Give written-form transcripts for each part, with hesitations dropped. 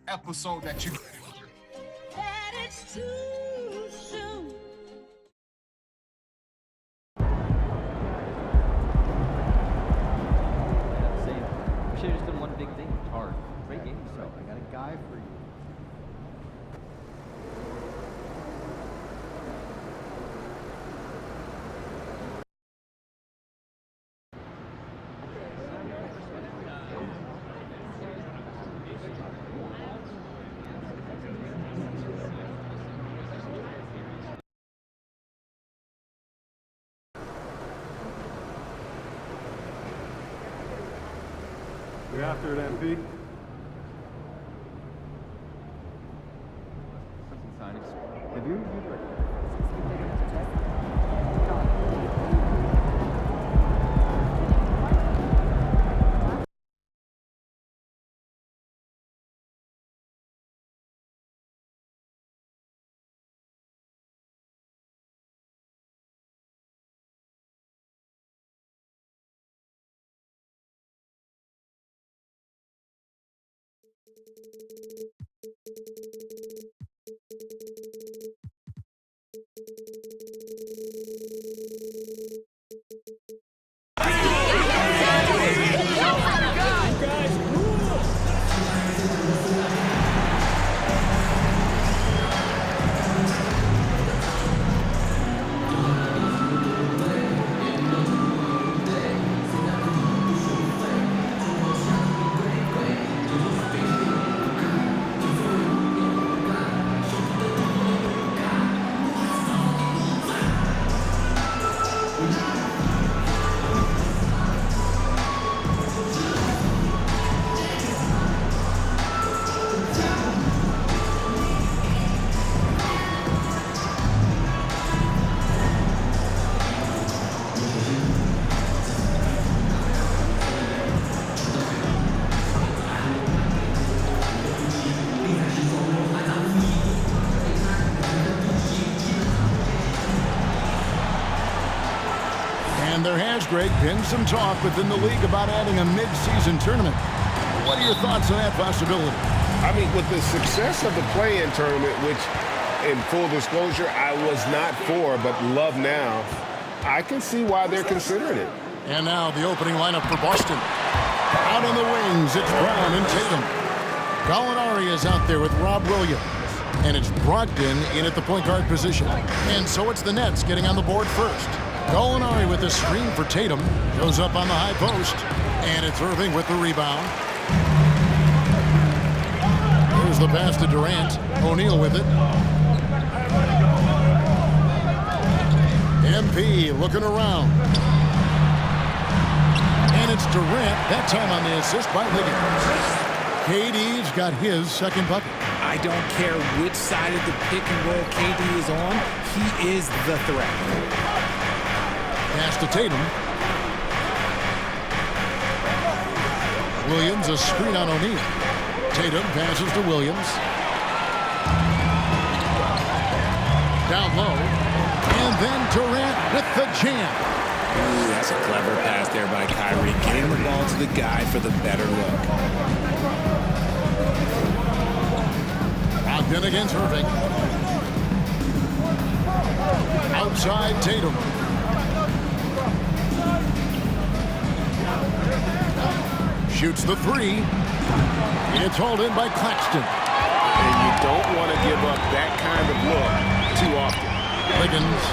episode that you. That it's too soon. We should have just done one big thing. It's hard. Great game. So I got a guy for you. You're after it, MP? Have you reviewed it? And there has, Greg, been some talk within the league about adding a mid-season tournament. What are your thoughts on that possibility? I mean, with the success of the play-in tournament, which, in full disclosure, I was not for, but love now, I can see why they're considering it. And now the opening lineup for Boston. Out on the wings, it's Brown and Tatum. Gallinari is out there with Rob Williams. And it's Brogdon in at the point guard position. And so it's the Nets getting on the board first. Gallinari with the screen for Tatum. Goes up on the high post. And it's Irving with the rebound. Here's the pass to Durant. O'Neal with it. MP looking around. And it's Durant, that time on the assist by Liggins. KD's got his second bucket. I don't care which side of the pick and roll KD is on, he is the threat. Pass to Tatum. Williams, a screen on O'Neal. Tatum passes to Williams. Down low. And then Durant with the jam. Ooh, that's a clever pass there by Kyrie. Getting the ball to the guy for the better look. Brogdon against Irving. Outside Tatum. Shoots the three. It's hauled in by Claxton. And you don't want to give up that kind of look too often. Liggins,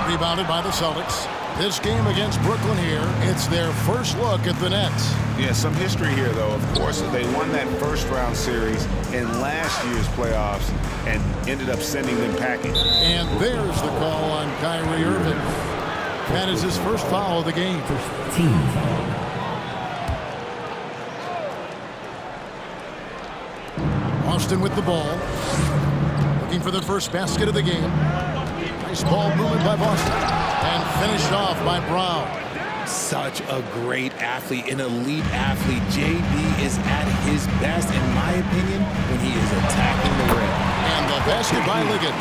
rebounded by the Celtics. This game against Brooklyn here, it's their first look at the Nets. Yeah, some history here, though. Of course, they won that first-round series in last year's playoffs and ended up sending them packing. And there's the call on Kyrie Irving. That is his first foul of the game. First team foul. Austin with the ball. Looking for the first basket of the game. Nice ball movement by Boston. And finished off by Brown. Such a great athlete, an elite athlete. JB is at his best, in my opinion, when he is attacking the rim. And the basket by Liggins.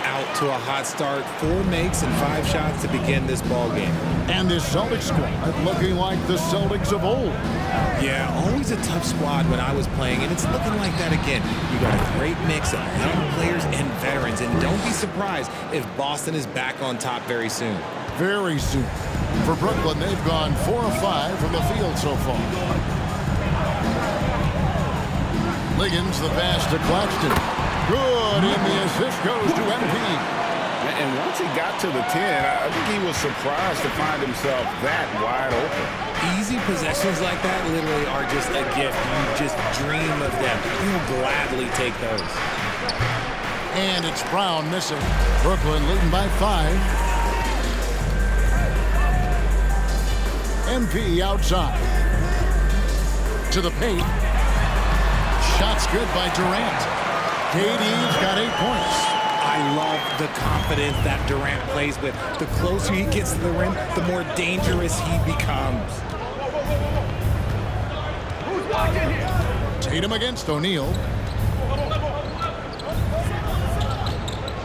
Out to a hot start. 4 makes and 5 shots to begin this ball game. And this Celtics squad looking like the Celtics of old. Yeah, always was a tough squad when I was playing, and it's looking like that again. You got a great mix of young players and veterans, and don't be surprised if Boston is back on top very soon. Very soon. For Brooklyn, they've gone 4 of 5 from the field so far. Liggins, the pass to Claxton. Good, and the assist goes to MP. And once he got to the 10, I think he was surprised to find himself that wide open. Easy possessions like that literally are just a gift. You just dream of them. You'll gladly take those. And it's Brown missing. Brooklyn leading by 5. MP outside. To the paint. Shot's good by Durant. KD's got 8 points. I love the confidence that Durant plays with. The closer he gets to the rim, the more dangerous he becomes. Tatum against O'Neal.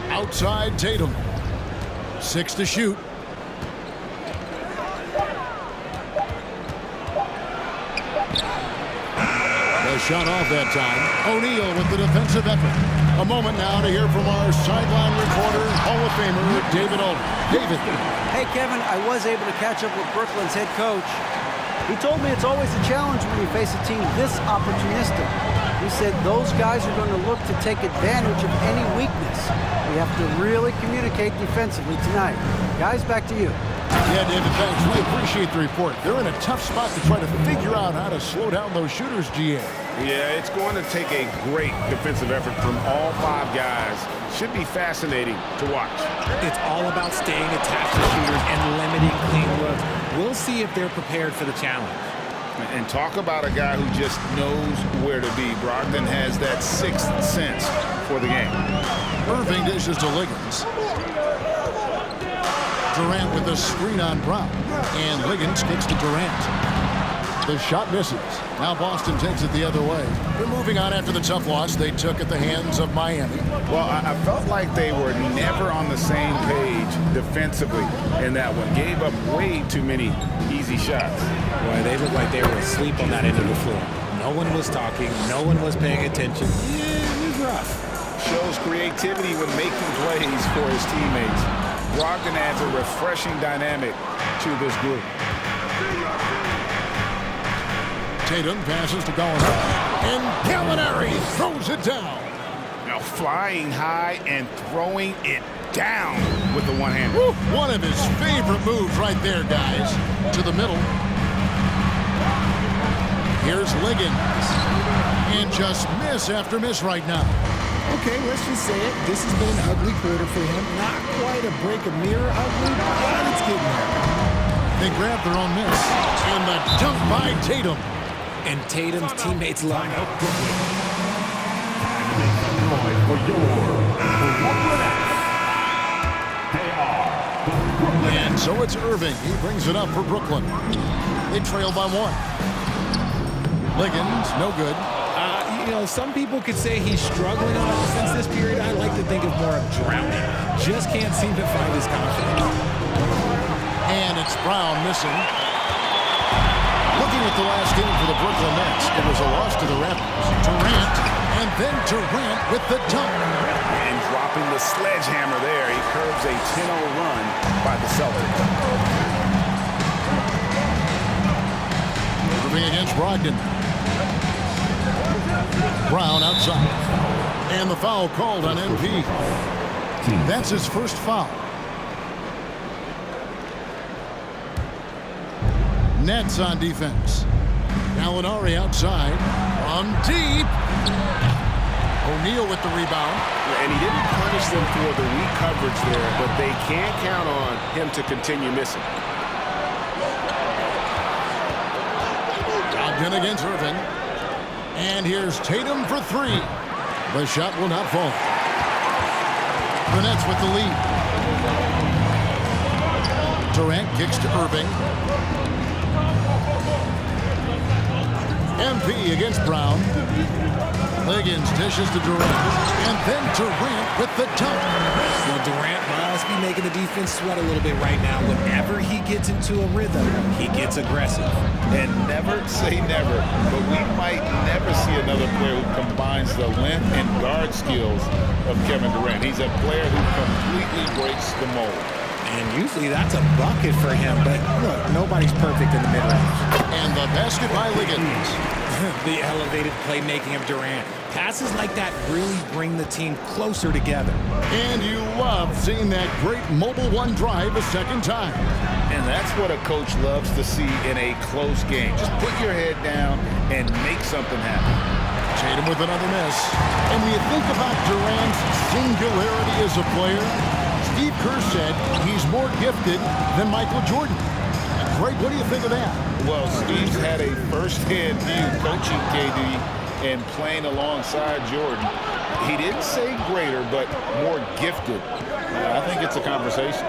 Outside Tatum. 6 to shoot. The shot off that time. O'Neal with the defensive effort. A moment now to hear from our sideline reporter, Hall of Famer David Aldridge. David. Hey, Kevin, I was able to catch up with Brooklyn's head coach. He told me it's always a challenge when you face a team this opportunistic. He said those guys are going to look to take advantage of any weakness. We have to really communicate defensively tonight. Guys, back to you. Yeah, David, thanks. We appreciate the report. They're in a tough spot to try to figure out how to slow down those shooters, GA. Yeah, it's going to take a great defensive effort from all 5 guys. Should be fascinating to watch. It's all about staying attached to shooters and limiting clean looks. We'll see if they're prepared for the challenge. And talk about a guy who just knows where to be. Brogdon has that 6th sense for the game. Irving dishes to Liggins. Durant with the screen on Brown. And Liggins kicks to Durant. The shot misses. Now Boston takes it the other way. They're moving on after the tough loss they took at the hands of Miami. Well, I felt like they were never on the same page defensively in that one. Gave up way too many easy shots. Boy, they looked like they were asleep on that end of the floor. No one was talking. No one was paying attention. Yeah, it was rough. Shows creativity when making plays for his teammates. Brogdon adds a refreshing dynamic to this group. Tatum passes to Gallinari. And Gallinari throws it down. Now flying high and throwing it down with the one-hander. One of his favorite moves right there, guys. To the middle. Here's Liggins. And just miss after miss right now. Okay, let's just say it. This has been an ugly quarter for him. Not quite a break of mirror ugly, but it's getting there. They grab their own miss. And the dunk by Tatum. And Tatum's teammates line up. And so it's Irving. He brings it up for Brooklyn. They trail by 1. Liggins, no good. You know, some people could say he's struggling on offense this period. I like to think of more of drowning. Just can't seem to find his confidence. And it's Brown missing. Looking at the last game for the Brooklyn Nets, it was a loss to the Raptors. Durant, and then Durant with the dunk. And dropping the sledgehammer there, he curves a 10-0 run by the Celtics. Moving against Brogdon. Brown outside. And the foul called on MP. That's his first foul. Nets on defense. Gallinari outside. From deep. O'Neal with the rebound. And he didn't punish them for the weak coverage there, but they can't count on him to continue missing. Brogdon against Irving. And here's Tatum for 3. The shot will not fall. The Nets with the lead. Durant kicks to Irving. MP against Brown. Liggins dishes to Durant. And then Durant with the dunk. Well, Durant miles must be making the defense sweat a little bit right now. Whenever he gets into a rhythm, he gets aggressive. And never say never, but we might never see another player who combines the length and guard skills of Kevin Durant. He's a player who completely breaks the mold. And usually that's a bucket for him, but look, nobody's perfect in the mid-range. And the basket by Liggins. The elevated playmaking of Durant. Passes like that really bring the team closer together. And you love seeing that great mobile one drive a second time. And that's what a coach loves to see in a close game. Just put your head down and make something happen. Tatum with another miss. And when you think about Durant's singularity as a player, Steve Kerr said he's more gifted than Michael Jordan. Greg, what do you think of that? Well, Steve's had a first-hand view coaching KD and playing alongside Jordan. He didn't say greater, but more gifted. I think it's a conversation.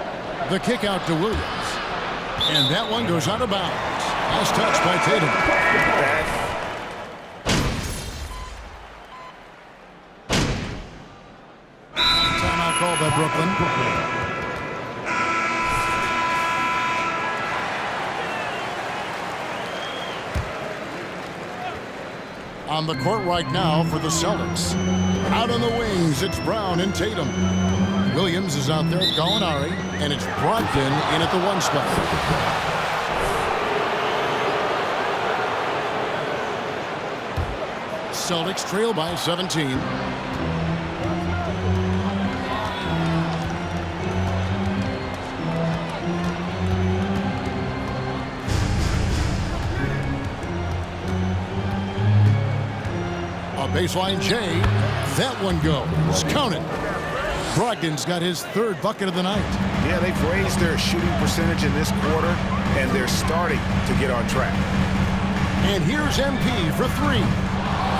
The kick out to Williams. And that one goes out of bounds. Nice touch by Tatum. Timeout call by Brooklyn. On the court right now for the Celtics. Out on the wings, it's Brown and Tatum. Williams is out there with Gallinari, and it's Brogdon in at the one spot. Celtics trail by 17. Baseline J. That one goes. Count it. Brogdon's got his third bucket of the night. Yeah, they've raised their shooting percentage in this quarter, and they're starting to get on track. And here's MP for three.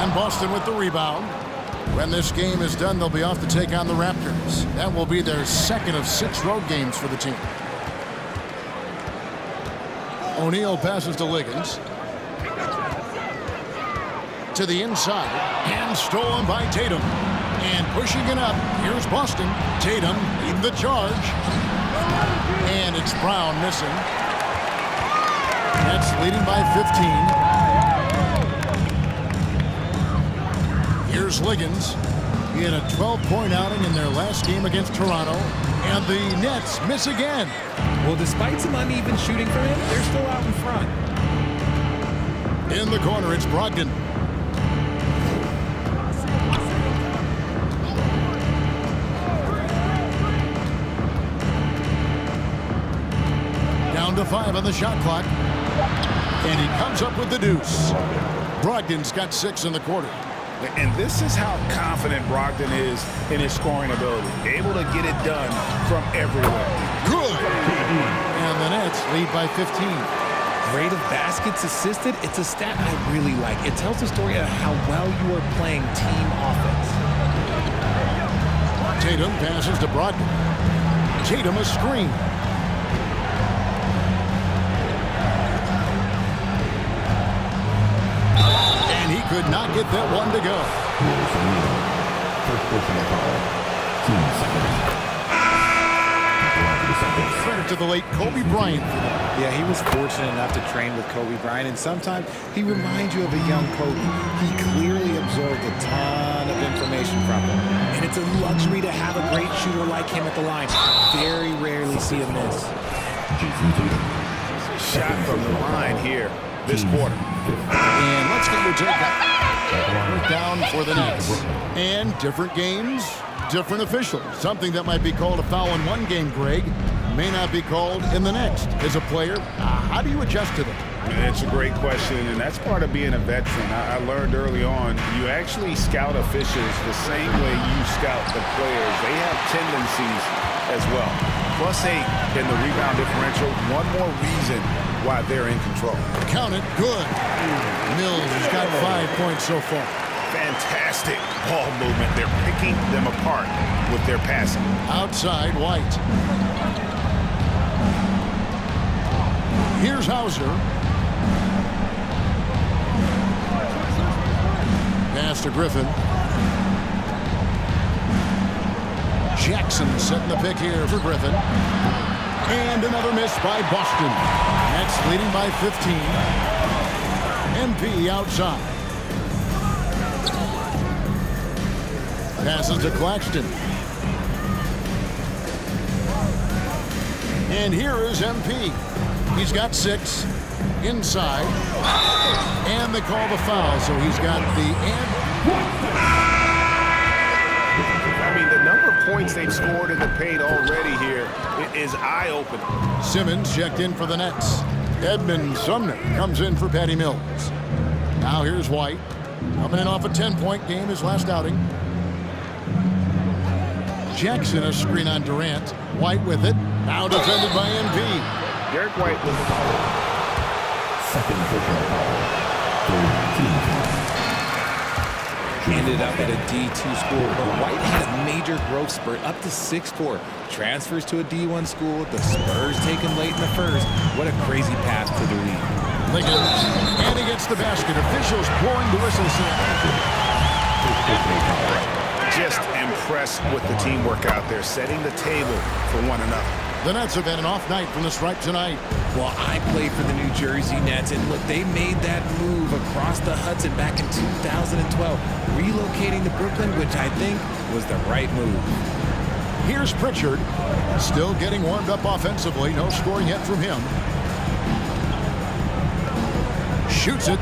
And Boston with the rebound. When this game is done, they'll be off to take on the Raptors. That will be their second of 6 road games for the team. O'Neal passes to Liggins. To the inside, and stolen by Tatum. And pushing it up, here's Boston. Tatum leading the charge. And it's Brown missing. Nets leading by 15. Here's Liggins. He had a 12-point outing in their last game against Toronto. And the Nets miss again. Well, despite some uneven shooting for him, they're still out in front. In the corner, it's Brogdon. To 5 on the shot clock. And he comes up with the deuce. Brogdon's got 6 in the quarter. And this is how confident Brogdon is in his scoring ability. Able to get it done from everywhere. Good. And the Nets lead by 15. Rate of baskets assisted, it's a stat I really like. It tells the story of how well you are playing team offense. Tatum passes to Brogdon. Tatum a screen. Could not get that one to go. Credit to the late Kobe Bryant for that. Yeah, he was fortunate enough to train with Kobe Bryant, and sometimes he reminds you of a young Kobe. He clearly absorbed a ton of information from him. And it's a luxury to have a great shooter like him at the line. Very rarely see him miss. Shot from the line here this quarter. And let's get your take down for the Nets. And different games, different officials. Something that might be called a foul in one game, Greg, may not be called in the next. As a player, how do you adjust to that? It's a great question, and that's part of being a veteran. I learned early on, you actually scout officials the same way you scout the players. They have tendencies as well. +8 in the rebound differential. One more reason why they're in control. Count it. Good. Mills has got 5 points so far. Fantastic ball movement. They're picking them apart with their passing. Outside, White. Here's Hauser. Pass to Griffin. Jackson setting the pick here for Griffin. And another miss by Boston. Nets leading by 15. MP outside. Passes to Claxton. And here is MP. He's got 6. Inside. And they call the foul, so he's got the I mean, the number of points they've scored in the paint already here is eye-opening. Simmons checked in for the Nets. Edmund Sumner comes in for Patty Mills. Now here's White. Coming in off a 10-point game his last outing. Jackson a screen on Durant. White with it. Now defended by MP. Derek White with the ball. Second personal foul. Ended up at a D2 school, but White had a major growth spurt up to 6'4". Transfers to a D1 school. The Spurs take him late in the first. What a crazy pass to the lead. Liggins, and he gets the basket. Officials blowing the whistle. Just impressed with the teamwork out there, setting the table for one another. The Nets have had an off night from the stripe tonight. Well, I played for the New Jersey Nets, and look, they made that move across the Hudson back in 2012, relocating to Brooklyn, which I think was the right move. Here's Pritchard, still getting warmed up offensively. No scoring yet from him. Shoots it.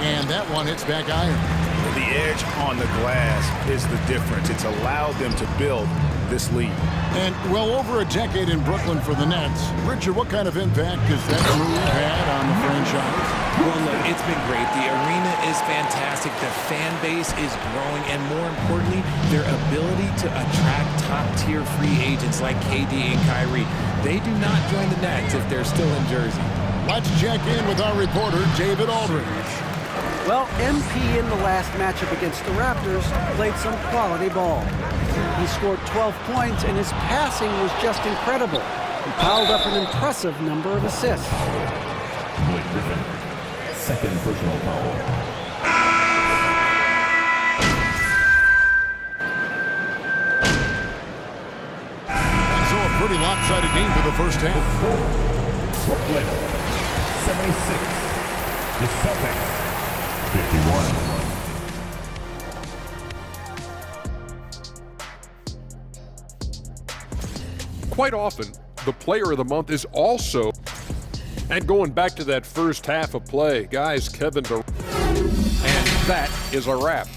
And that one hits back iron. The edge on the glass is the difference. It's allowed them to build this lead. And well over a decade in Brooklyn for the Nets. Richard, what kind of impact has that move had on the franchise? Well, look, it's been great. The arena is fantastic. The fan base is growing. And more importantly, their ability to attract top-tier free agents like KD and Kyrie. They do not join the Nets if they're still in Jersey. Let's check in with our reporter, David Aldridge. Well, MP in the last matchup against the Raptors played some quality ball. He scored 12 points, and his passing was just incredible. He piled up an impressive number of assists. Second personal foul. So a pretty lopsided game for the first half. Brooklyn, 76. The Celtics, 51. Quite often, the player of the month is also, and going back to that first half of play, guys, Kevin Durant, and that is a wrap.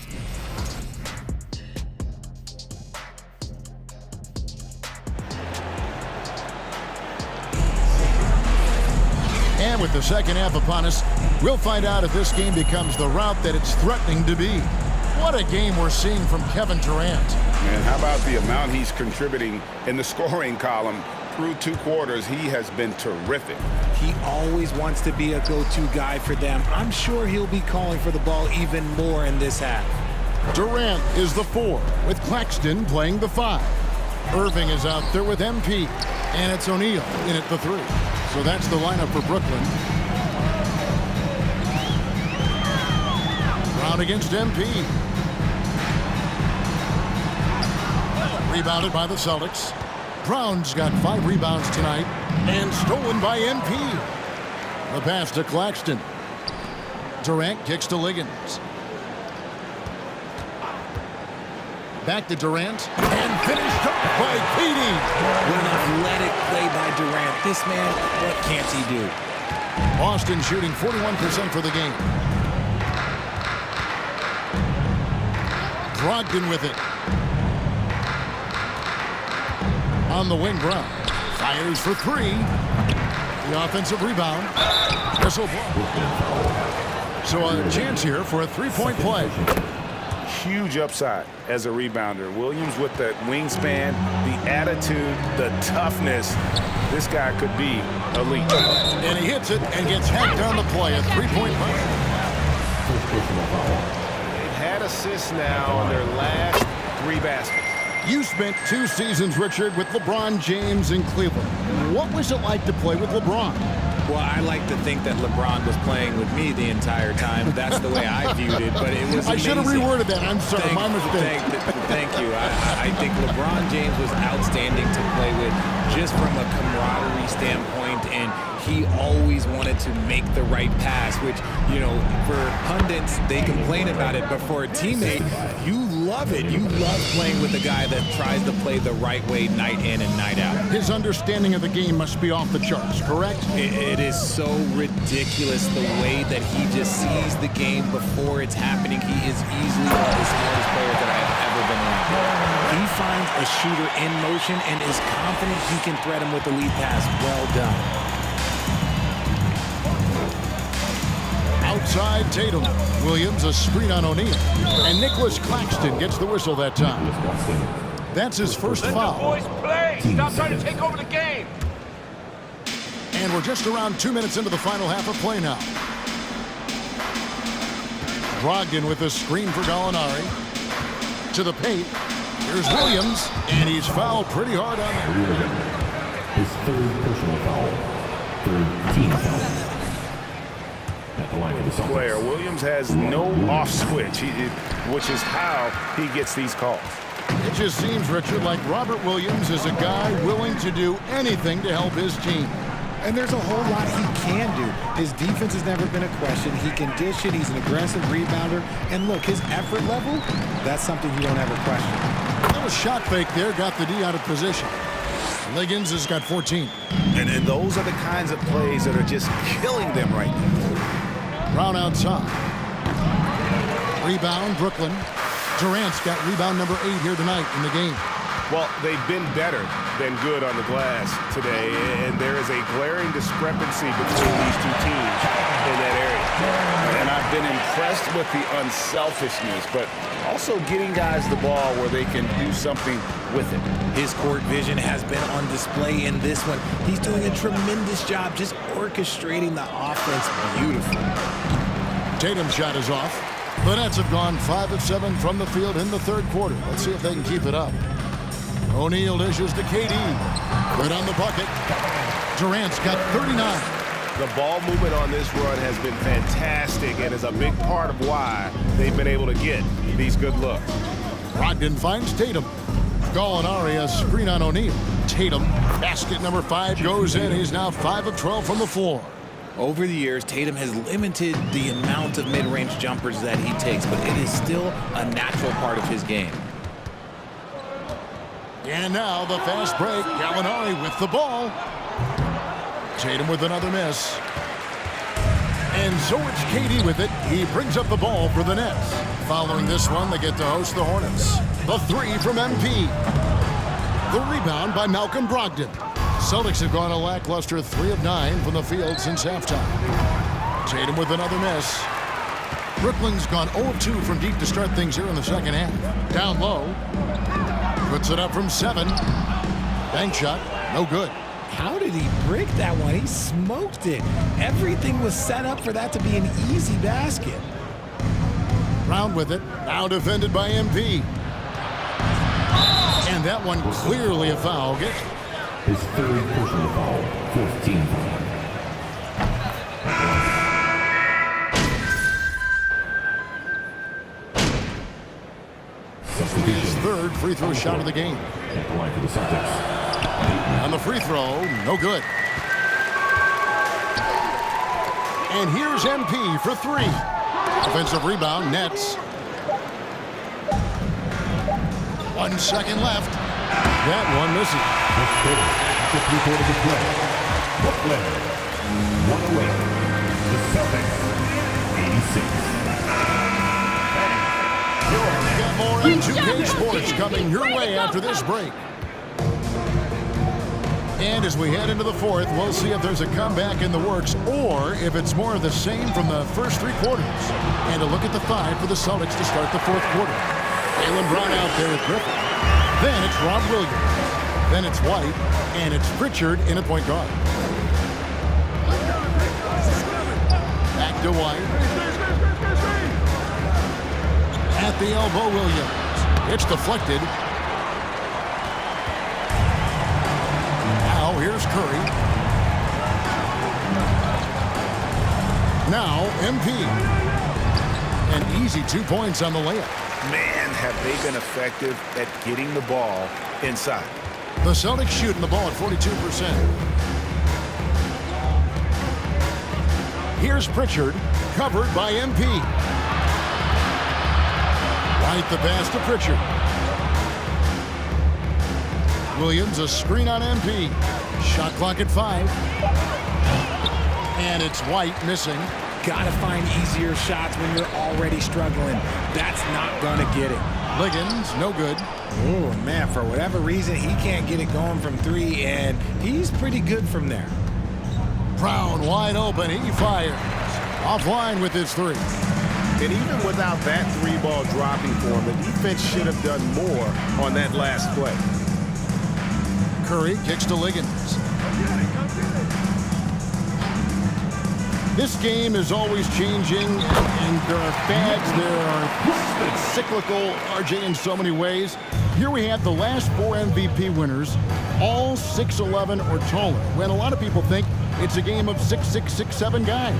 And with the second half upon us, we'll find out if this game becomes the route that it's threatening to be. What a game we're seeing from Kevin Durant. And how about the amount he's contributing in the scoring column? Through 2 quarters, he has been terrific. He always wants to be a go-to guy for them. I'm sure he'll be calling for the ball even more in this half. Durant is the 4, with Claxton playing the 5. Irving is out there with MP, and it's O'Neal in at the 3. So that's the lineup for Brooklyn. Brown against MP. Rebounded by the Celtics. Brown's got 5 rebounds tonight and stolen by MP. The pass to Claxton. Durant kicks to Liggins. Back to Durant and finished up by Petey. What an athletic play by Durant. This man, what can't he do? Boston shooting 41% for the game. Brogdon with it. On the wing, Brown fires for 3. The offensive rebound. Whistle blow. So a chance here for a 3-point play. Huge upside as a rebounder. Williams with the wingspan, the attitude, the toughness. This guy could be elite. And he hits it and gets hacked on the play. A 3-point play. They've had assists now on their last 3 baskets. You spent 2 seasons, Richard, with LeBron James in Cleveland. What was it like to play with LeBron? Well, I like to think that LeBron was playing with me the entire time. That's the way I viewed it, but it was I should have amazing. reworded that. I'm sorry, my mistake. Thank you. I think LeBron James was outstanding to play with just from a camaraderie standpoint, and he always wanted to make the right pass, which, you know, for pundits, they complain about it, but for a teammate, you love it. You love playing with a guy that tries to play the right way night in and night out. His understanding of the game must be off the charts, correct? It is so ridiculous the way that he just sees the game before it's happening. He is easily one of the smartest players that I have ever been around. He finds a shooter in motion and is confident he can thread him with the lead pass. Well done. Outside Tatum. Williams a screen on O'Neal. And Nicholas Claxton gets the whistle that time. That's his first foul. Boys, play! Stop trying to take over the game! And we're just around 2 minutes into the final half of play now. Brogdon with a screen for Gallinari. To the paint. Here's Williams. And he's fouled pretty hard on that. His third personal foul. Third team foul. At the line of the Player Williams has no off switch, which is how he gets these calls. It just seems, Richard, like Robert Williams is a guy willing to do anything to help his team. And there's a whole lot he can do. His defense has never been a question. He can dish it. He's an aggressive rebounder. And look, his effort level, that's something you don't ever question. A little shot fake there, got the D out of position. Liggins has got 14. And those are the kinds of plays that are just killing them right now. Brown outside. Rebound, Brooklyn. Durant's got rebound number 8 here tonight in the game. Well, they've been better than good on the glass today, and there is a glaring discrepancy between these two teams in that area. And I've been impressed with the unselfishness, but also getting guys the ball where they can do something with it. His court vision has been on display in this one. He's doing a tremendous job just orchestrating the offense beautifully. Tatum's shot is off. The Nets have gone 5 of 7 from the field in the third quarter. Let's see if they can keep it up. O'Neal dishes to KD. Good on the bucket. Durant's got 39. The ball movement on this run has been fantastic and is a big part of why they've been able to get these good looks. Brogdon finds Tatum. Gallinari a screen on O'Neal. Tatum, basket number 5 goes in. He's now 5 of 12 from the floor. Over the years, Tatum has limited the amount of mid-range jumpers that he takes, but it is still a natural part of his game. And now the fast break. Gallinari with the ball. Tatum with another miss. And so it's KD with it. He brings up the ball for the Nets. Following this one, they get to host the Hornets. The 3 from MP. The rebound by Malcolm Brogdon. Celtics have gone a lackluster 3 of 9 from the field since halftime. Tatum with another miss. Brooklyn's gone 0 of 2 from deep to start things here in the second half. Down low. Puts it up from 7. Bank shot. No good. How did he break that one? He smoked it. Everything was set up for that to be an easy basket. Brown with it. Now defended by MP. And that one clearly a foul. His third personal foul, 14th foul. His third free throw shot of the game. At the line for the Celtics. On the free throw, no good. And here's MP for 3. Offensive rebound, Nets. 1 second left. That one misses. The score, 54 to play. Brooklyn, 108. The Celtics, 86. Got more M2K Sports coming your way after this break. And as we head into the fourth, we'll see if there's a comeback in the works or if it's more of the same from the first 3 quarters. And a look at the 5 for the Celtics to start the fourth quarter. Jaylen Brown out there with Griffin. Then it's Rob Williams. Then it's White. And it's Pritchard in at point guard. Back to White. At the elbow, Williams. It's deflected. Now here's Curry. Now MP. An easy 2 points on the layup. Man, have they been effective at getting the ball inside. The Celtics shooting the ball at 42%. Here's Pritchard, covered by MP. Right the pass to Pritchard. Williams, a screen on MP. Shot clock at 5. And it's White missing. Gotta find easier shots when you're already struggling. That's not gonna get it. Liggins, no good. Oh, man, for whatever reason, he can't get it going from 3, and he's pretty good from there. Brown wide open. He fires. Offline with his 3. And even without that 3-ball dropping for him, the defense should have done more on that last play. Curry kicks to Liggins. This game is always changing, and there are fads, it's cyclical, RJ, in so many ways. Here we have the last 4 MVP winners, all 6'11" or taller, when a lot of people think it's a game of 6'6", 6'7" guys.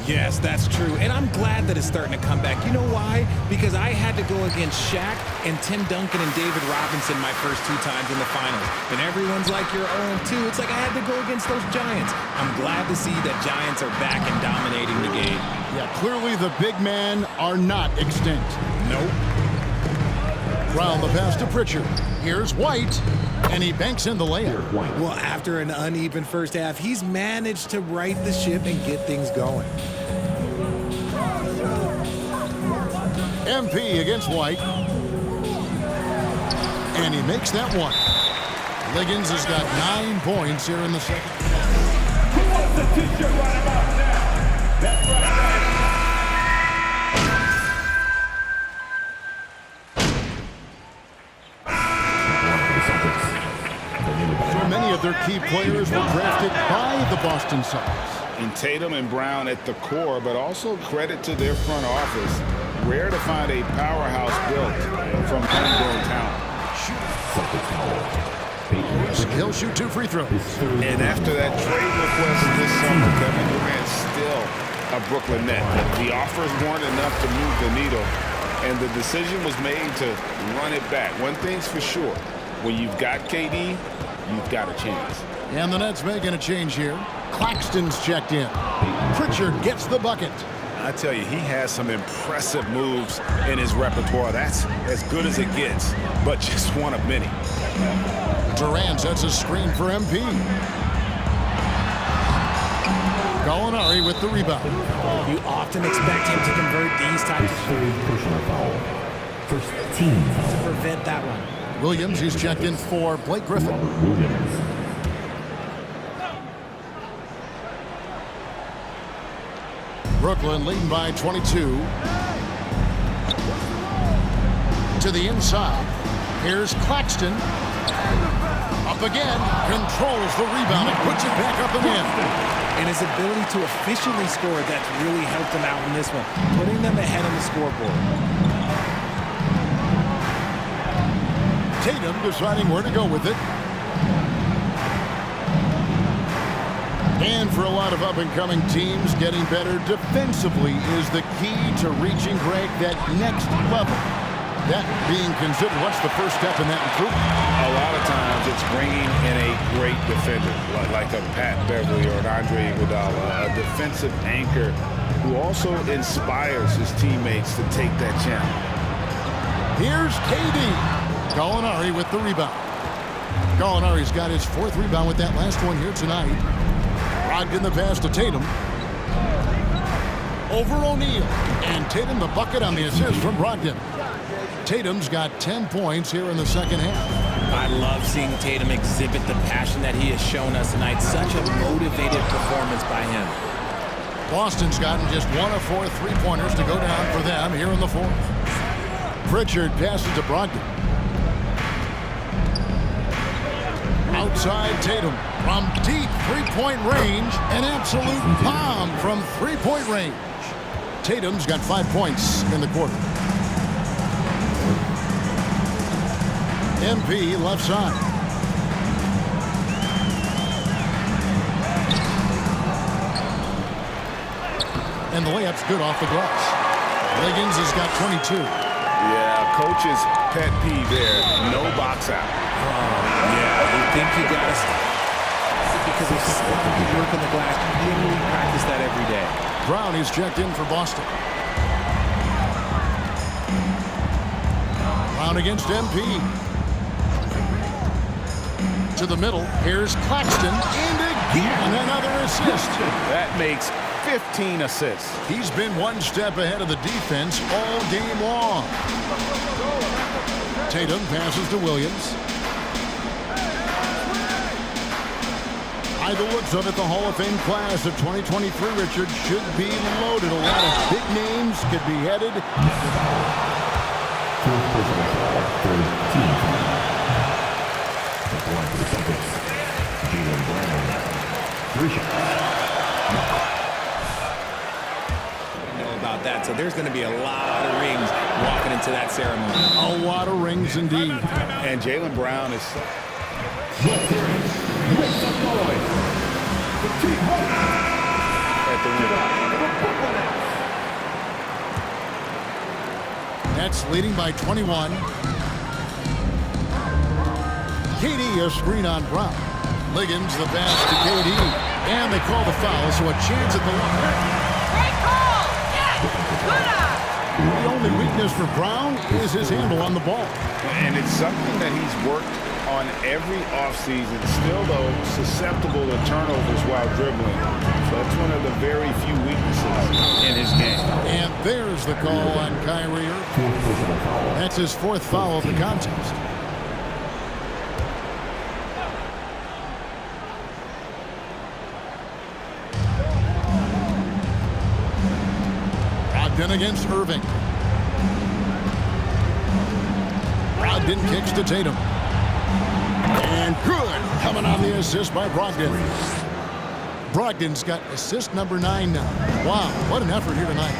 Yes, that's true, and I'm glad that it's starting to come back. You know why? Because I had to go against Shaq and Tim Duncan and David Robinson my first 2 times in the finals. And everyone's like, you're 0-2. It's like I had to go against those Giants. I'm glad to see that Giants are back and dominating the game. Yeah, clearly the big men are not extinct. Nope. Round the pass to Pritchard. Here's White, and he banks in the layup. Well, after an uneven first half, he's managed to right the ship and get things going. MP against White. And he makes that one. Liggins has got 9 points here in the second. So many of their key players were drafted by the Boston Celtics. And Tatum and Brown at the core, but also credit to their front office. Rare to find a powerhouse built from homegrown talent. He'll shoot 2 free throws. And after that trade request this summer, Kevin Durant's still a Brooklyn Net. The offers weren't enough to move the needle, and the decision was made to run it back. One thing's for sure, when you've got KD, you've got a chance. And the Nets making a change here. Claxton's checked in. Pritchard gets the bucket. I tell you, he has some impressive moves in his repertoire. That's as good as it gets, but just one of many. Durant sets a screen for MP. Gallinari with the rebound. You often expect him to convert these types of personal foul. First team foul. to prevent that one. Williams, he's checked in for Blake Griffin. Williams. Brooklyn leading by 22. To the inside. Here's Claxton. Up again. Controls the rebound and puts it back up and in. And his ability to efficiently score, that's really helped him out in this one, putting them ahead on the scoreboard. Tatum deciding where to go with it. And for a lot of up-and-coming teams, getting better defensively is the key to reaching, Greg, that next level. That being considered, what's the first step in that improvement? A lot of times it's bringing in a great defender, like a Pat Beverly or an Andre Iguodala, a defensive anchor who also inspires his teammates to take that challenge. Here's KD. Gallinari with the rebound. Gallinari's got his 4th rebound with that last one here tonight. Brogdon the pass to Tatum. Over O'Neal. And Tatum the bucket on the assist from Brogdon. Tatum's got 10 points here in the second half. I love seeing Tatum exhibit the passion that he has shown us tonight. Such a motivated performance by him. Boston's gotten just 1 of 4 3-pointers to go down for them here in the 4th. Pritchard passes to Brogdon. Outside Tatum from deep 3-point range. An absolute bomb from 3-point range. Tatum's got 5 points in the quarter. MP left side. And the layup's good off the glass. Liggins has got 22. Yeah, coach's pet peeve there. No box out. Yeah, you think you got to stop. Because if you work on the glass, you literally practice that every day. Brown is checked in for Boston. Brown against MP. To the middle. Here's Claxton. And again, another assist. That makes 15 assists. He's been one step ahead of the defense all game long. Tatum passes to Williams. By the looks of it, the Hall of Fame class of 2023, Richard, should be loaded. A lot of big names could be headed. JAYLEN Brown, 3 shots. I know about that, so there's going to be a lot of rings walking into that ceremony. A lot of rings indeed. And JAYLEN Brown is... at the rim. Nets leading by 21. KD a screen on Brown. Liggins the pass to KD. And they call the foul, so a chance at the line. Great call! Yes! Good eye! The only weakness for Brown is his handle on the ball. And it's something that he's worked on every offseason. Still, though, susceptible to turnovers while dribbling. So that's one of the very few weaknesses in his game. And there's the call on Kyrie Irving. That's his 4th foul of the contest. Brogdon against Irving. Brogdon kicks to Tatum. And good. Coming on the assist by Brogdon. Brogdon's got assist number 9 now. Wow, what an effort here tonight.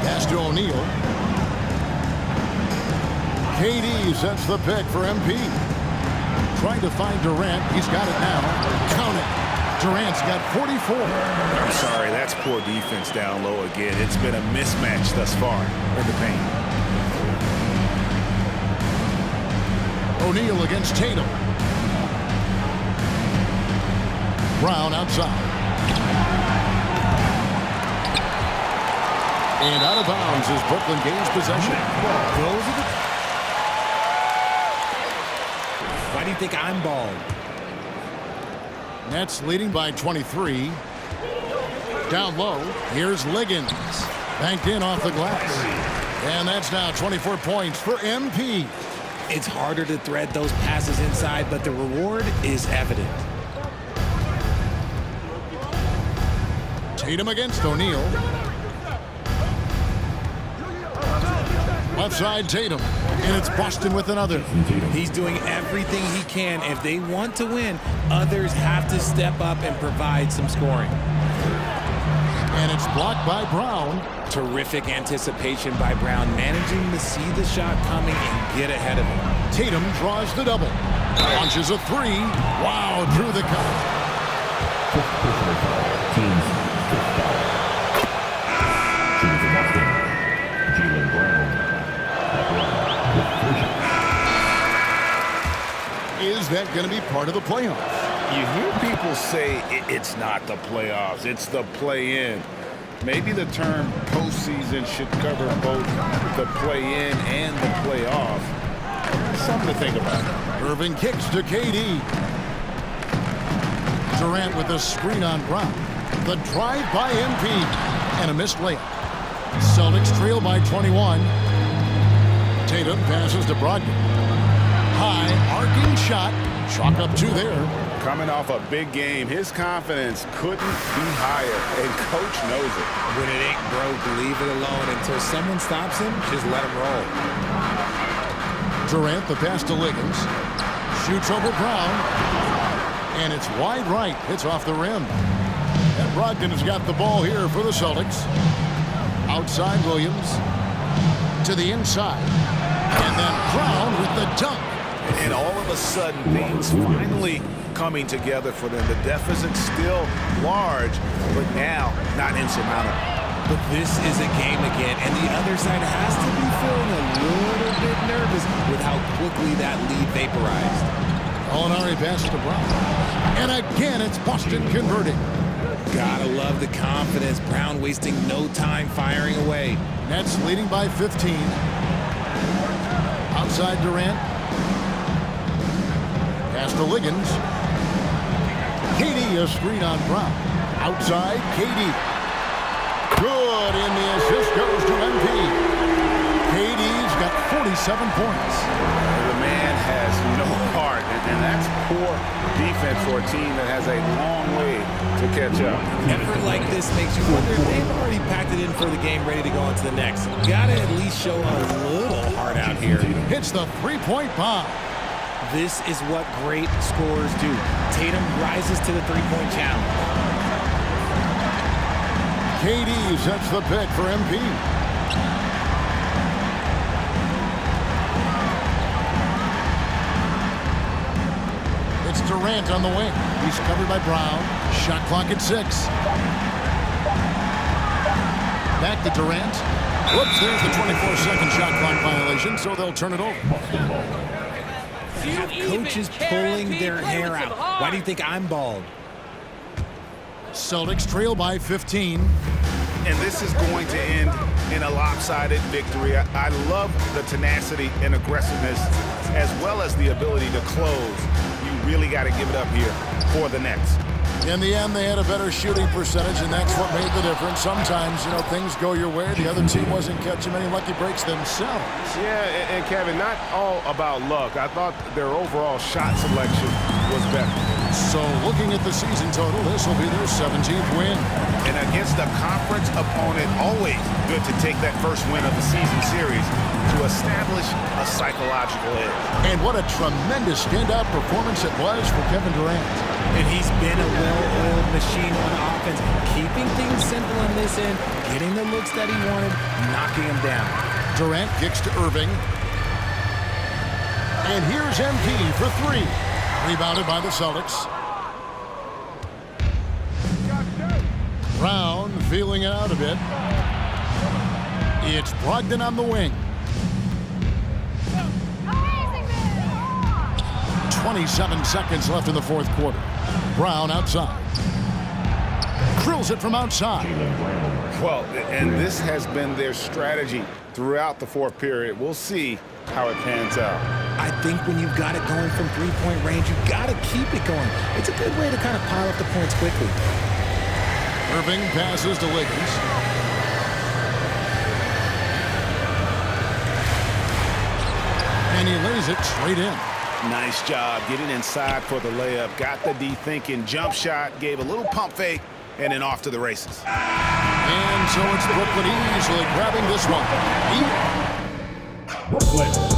Pass to O'Neal. KD sets the pick for MP. Trying to find Durant. He's got it now. Count it. Durant's got 44. I'm sorry, that's poor defense down low again. It's been a mismatch thus far in the paint. O'Neal against Tatum. Brown outside. And out of bounds as Brooklyn gains possession. Why do you think I'm bald? Nets leading by 23. Down low. Here's Liggins. Banked in off the glass. And that's now 24 points for MP. It's harder to thread those passes inside, but the reward is evident. Tatum against O'Neal. Left side Tatum. And it's Boston with another. He's doing everything he can. If they want to win, others have to step up and provide some scoring. And it's blocked by Brown. Terrific anticipation by Brown, managing to see the shot coming and get ahead of it. Tatum draws the double. Launches a 3. Wow, drew the count. JAYLEN Brown. Is that going to be part of the playoffs? You hear people say it's not the playoffs, it's the play-in. Maybe the term postseason should cover both the play-in and the playoff. Something to think about. Irving kicks to KD. Durant with a screen on Brown. The drive by MP. And a missed layup. Celtics trail by 21. Tatum passes to Brogdon. High, arcing shot. Chalk up 2 there. Coming off a big game, his confidence couldn't be higher, and coach knows it. When it ain't broke, leave it alone. Until someone stops him, just let him roll. Durant, the pass to Liggins. Shoots over Brown. And it's wide right. Hits off the rim. And Brogdon has got the ball here for the Celtics. Outside Williams. To the inside. And then Brown with the dunk. And all of a sudden, things finally coming together for them. The deficit's still large, but now not insurmountable. But this is a game again, and the other side has to be feeling a little bit nervous with how quickly that lead vaporized. Molinari passes to Brown. And again, it's Boston converting. Gotta love the confidence. Brown wasting no time firing away. Nets leading by 15. Outside Durant. Pass to Liggins. KD, a screen on Brown. Outside, KD. Good, and the assist goes to MP. KD's got 47 points. The man has no heart, and that's poor defense for a team that has a long way to catch up. Effort like this makes you wonder if they've already packed it in for the game, ready to go on to the next. Gotta at least show a little heart out here. Hits the three-point bomb. This is what great scorers do. Tatum rises to the three-point challenge. KD sets the pick for MP. It's Durant on the wing. He's covered by Brown. Shot clock at 6. Back to Durant. Whoops, there's the 24-second shot clock violation, so they'll turn it over. Have coaches pulling their hair out. Why do you think I'm bald? Celtics trail by 15. And this is going to end in a lopsided victory. I love the tenacity and aggressiveness as well as the ability to close. You really got to give it up here for the Nets. In the end, they had a better shooting percentage, and that's what made the difference. Sometimes, things go your way. The other team wasn't catching many lucky breaks themselves. Yeah, and Kevin, not all about luck. I thought their overall shot selection was better. So looking at the season total, this will be their 17th win. And against a conference opponent, always good to take that first win of the season series to establish a psychological edge. And what a tremendous standout performance it was for Kevin Durant. And he's been a well-oiled machine on offense, keeping things simple on this end, getting the looks that he wanted, knocking him down. Durant kicks to Irving. And here's MP for 3. Rebounded by the Celtics. Brown feeling it out a bit. It's Brogdon on the wing. 27 seconds left in the fourth quarter. Brown outside. Drills it from outside. Well, and this has been their strategy throughout the fourth period. We'll see how it pans out. I think when you've got it going from three-point range, you've got to keep it going. It's a good way to kind of pile up the points quickly. Irving passes to Liggins. And he lays it straight in. Nice job getting inside for the layup. Got the D thinking. Jump shot, gave a little pump fake, and then off to the races. And so it's Brooklyn easily grabbing this one. Brooklyn.